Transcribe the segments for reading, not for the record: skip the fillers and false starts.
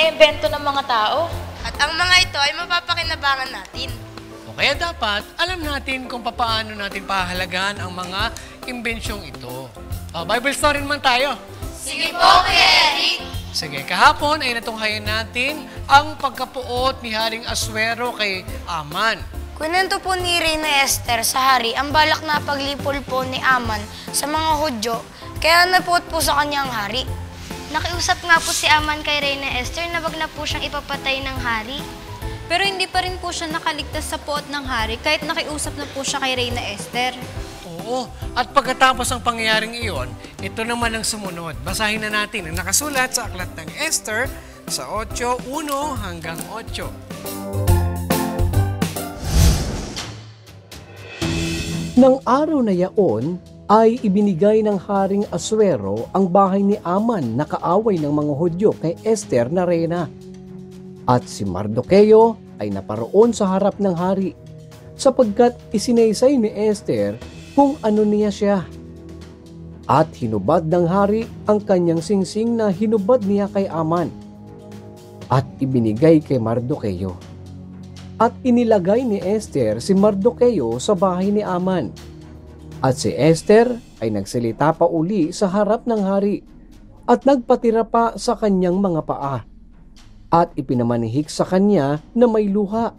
iniimbento ng mga tao. At ang mga ito ay mapapakinabangan natin. O kaya dapat alam natin kung paano natin pahalagaan ang mga imbensyong ito. Bible story naman tayo. Sige po, Kuya Eric. Sige, kahapon ay natunghayan natin ang pagkapuot ni Haring Asuero kay Aman. Kunento po ni Reyna Esther sa hari ang balak na paglipol po ni Aman sa mga Hudyo, kaya napuot po sa kanyang hari. Nakiusap nga po si Aman kay Reyna Esther na wag na po siyang ipapatay ng hari. Pero hindi pa rin po siya nakaligtas sa puot ng hari kahit nakiusap na po siya kay Reyna Esther. Oo, at pagkatapos ng pangyayaring iyon, ito naman ang sumunod. Basahin na natin ang nakasulat sa Aklat ng Esther sa 8:1 hanggang 8. Nang araw na yaon, ay ibinigay ng Haring Asuero ang bahay ni Aman na kaaway ng mga Hudyo kay Esther na reyna. At si Mardoqueo ay naparoon sa harap ng hari, sapagkat isinaysay ni Esther kung ano niya siya. At hinubad ng hari ang kanyang singsing na hinubad niya kay Aman. At ibinigay kay Mardoqueo. At inilagay ni Esther si Mardoqueo sa bahay ni Aman. At si Esther ay nagsalita pa uli sa harap ng hari at nagpatira pa sa kanyang mga paa. At ipinamanihik sa kanya na may luha,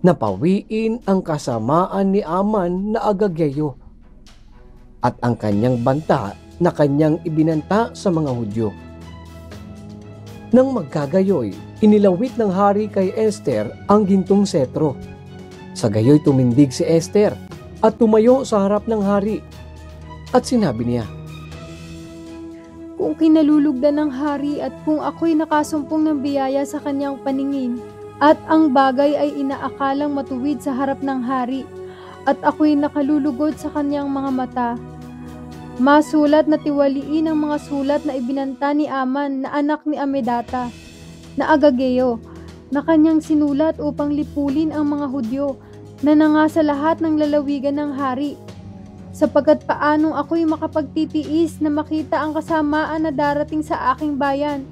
napawiin ang kasamaan ni Aman na Agageo at ang kanyang banta na kanyang ibinanta sa mga Hudyo. Nang magkagayoy, inilawit ng hari kay Esther ang gintong setro. Sa gayoy tumindig si Esther at tumayo sa harap ng hari at sinabi niya, "Kung kinalulugdan ng hari at kung ako'y nakasumpong ng biyaya sa kanyang paningin, at ang bagay ay inaakalang matuwid sa harap ng hari, at ako'y nakalulugod sa kanyang mga mata, masulat na tiwaliin ang mga sulat na ibinanta ni Aman na anak ni Amedata, na Agageo, na kanyang sinulat upang lipulin ang mga Hudyo na nangasa lahat ng lalawigan ng hari, sapagkat paanong ako'y makapagtitiis na makita ang kasamaan na darating sa aking bayan,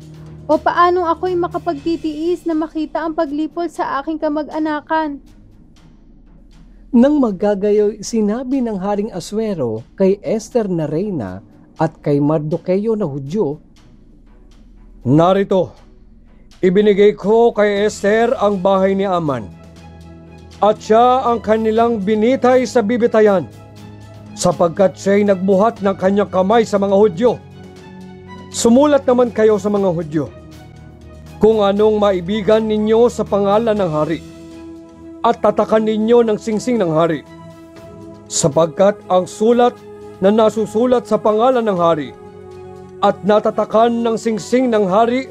o paanong ako'y makapagtitiis na makita ang paglipol sa aking kamag-anakan." Nang magagayoy, sinabi ng Haring Asuero kay Esther na reyna at kay Mardoqueo na Hudyo, "Narito, ibinigay ko kay Esther ang bahay ni Aman, at siya ang kanilang binitay sa bibitayan, sapagkat siya'y nagbuhat ng kanyang kamay sa mga Hudyo. Sumulat naman kayo sa mga Hudyo kung anong maibigan ninyo sa pangalan ng hari, at tatakan ninyo ng singsing ng hari, sapagkat ang sulat na nasusulat sa pangalan ng hari at natatakan ng singsing ng hari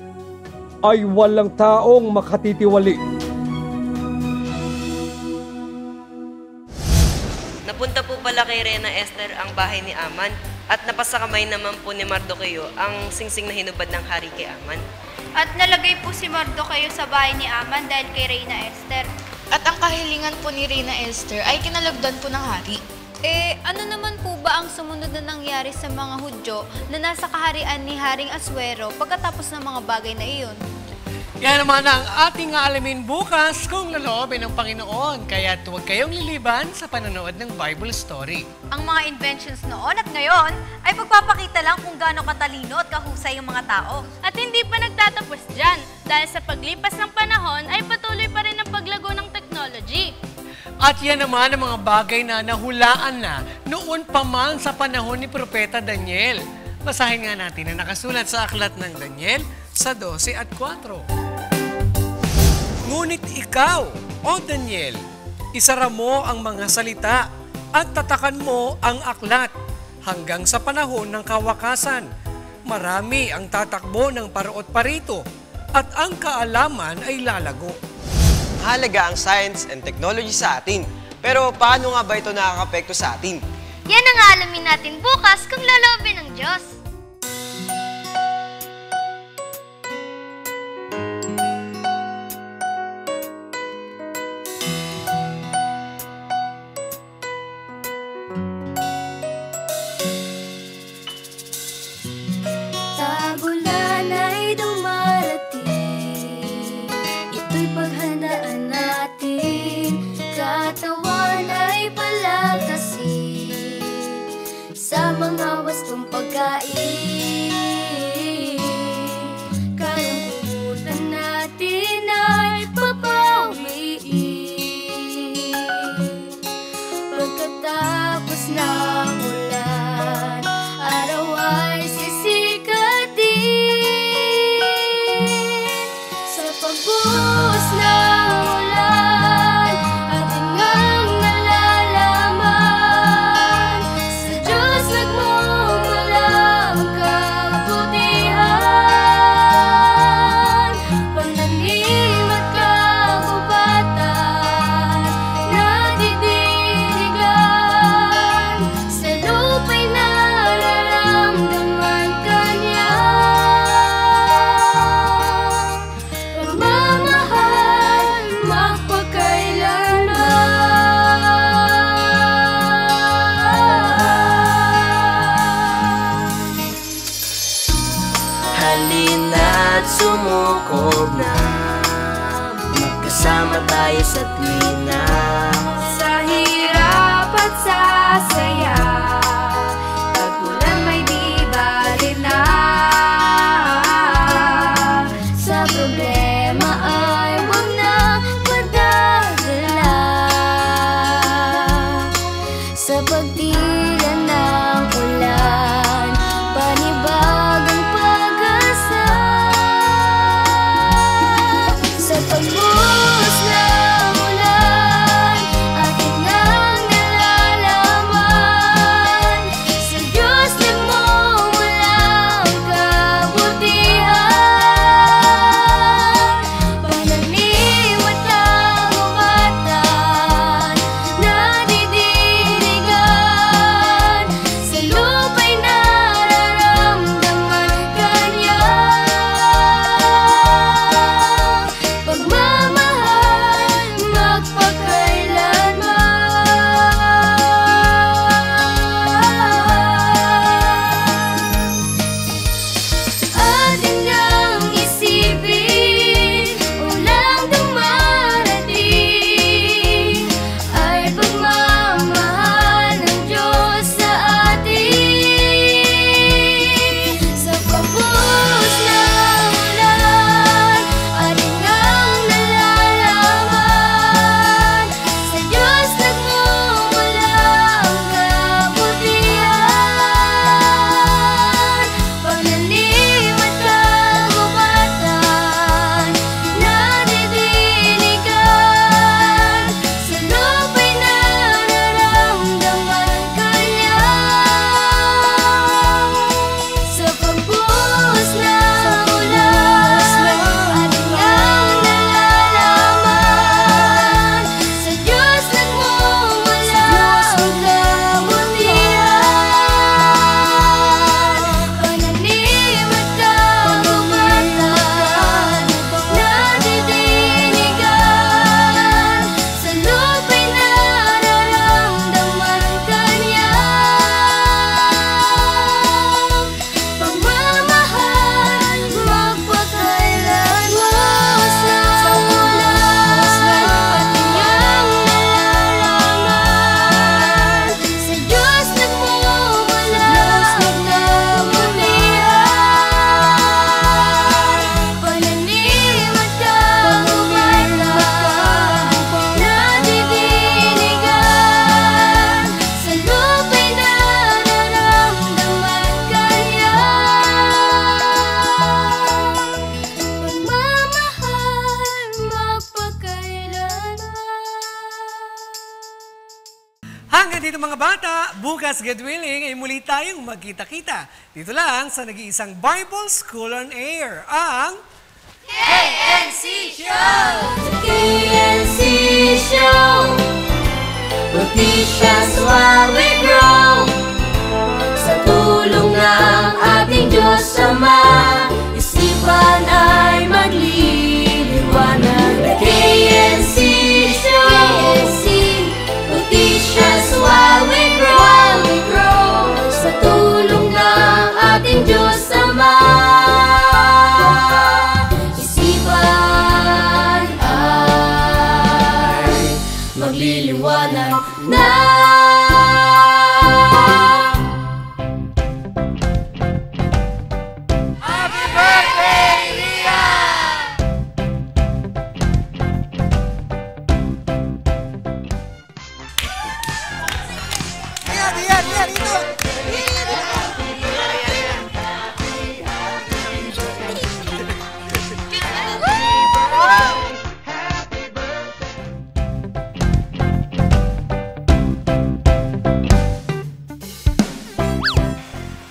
ay walang taong makatitiwali." Napunta po pala kay Reyna Esther ang bahay ni Aman at napasakamay naman po ni Mardoqueo ang singsing na hinubad ng hari kay Aman. At nalagay po si Mardoqueo sa bahay ni Aman dahil kay Reyna Esther. At ang kahilingan po ni Reyna Esther ay kinalagdan po ng hari. Ano naman po ba ang sumunod na nangyari sa mga Hudyo na nasa kaharian ni Haring Asuero pagkatapos ng mga bagay na iyon? Yan naman ang ating aalamin bukas kung laloobin ng Panginoon. Kaya huwag kayong liliban sa panonood ng Bible story. Ang mga inventions noon at ngayon ay pagpapakita lang kung gaano katalino at kahusay yung mga tao. At hindi pa nagtatapos dyan dahil sa paglipas ng panahon ay patuloy pa rin ang paglago ng technology. At yan naman ang mga bagay na nahulaan na noon pa man sa panahon ni Propeta Daniel. Basahin nga natin ang nakasulat sa Aklat ng Daniel sa 12:4. "Ngunit ikaw, O Daniel, isara mo ang mga salita at tatakan mo ang aklat hanggang sa panahon ng kawakasan. Marami ang tatakbo ng paraot parito at ang kaalaman ay lalago." Mahalaga ang science and technology sa atin. Pero paano nga ba ito nakakapekto sa atin? Yan ang alamin natin bukas kung loloobin ng Diyos. Tagulan ay dumarating. ito'y paghandaan natin, katawan ay palakasin sa mga wastong pagkain. Kalungkutan natin ay papawiin pagkatapos ng ulan, araw ay sisikatin. Sa pagbuhos ng ulan, atin ngang nalalaman, sa Diyos nagmumula ang kabutihan. Pananim at kagubatan, nadidiligan, sa lupa'y nararamdaman Kanya. Pagmamahal magpakailanman. Halina't sumukob na, magkasama tayo sa tuwina. Sa hirap at sa saya, pag-ulan may di bali na. Sa problema ay huwag na padadala, sa pagtila ng ulan, panibagang pag-asa. Sa pagbuhos ng ulan, atin ngang nalalaman, sa Diyos nagmumula ang kabutihan. Pananim at kagubatan, nadidiligan, sa lupa'y nararamdaman Kanya. Pagmamahal magpakailanman. Atin ngang isipin, ulang dumarating, ay pagmamahal ng Diyos sa atin. Sa pagbuhos ng ulan, atin ngang nalalaman, sa Diyos nagmumula ang kabutihan. Pananim at kagubatan, nadidiligan, sa lupa'y nararamdaman Kanya. Sa pagbuhos ng ulan, atin ngang nalalaman, sa Diyos nagmumula ang kabutihan. Pananim at kagubatan, nadidiligan, sa lupa'y nararamdaman Kanya. Pagmamahal magpakailanman. Sa ulan, atin ngang nalalaman, sa Diyos nagmumula ang kabutihan. Pananim at kagubatan, nadidiligan, sa lupa'y nararamdaman Kanya. Pagmamahal magpakailanman. Hanggang dito mga bata, bukas God willing ay muli tayong magkita-kita. Dito lang sa nag-iisang Bible School on Air, ang KNC Show! KNC Show! Noticias while we grow. Sa tulong ng ating Diyos Ama, isipan ay magliliwanag. The KNC Show! Noticias while we grow. Sa tulong ng ating Diyos Ama, isipan na. Happy birthday, Ria!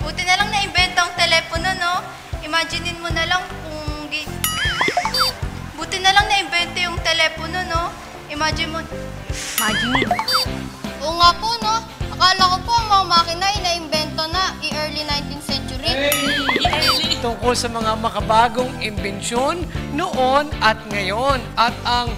Buti na lang na-invento ang telepono, no? Imaginein mo na lang kung... Buti na lang na-invento yung telepono, no? Imagine mo... Oo nga po, no? Akala ko po ang mga makina ay na-imbento na early 19th century. Tungkol sa mga makabagong imbensyon noon at ngayon. At ang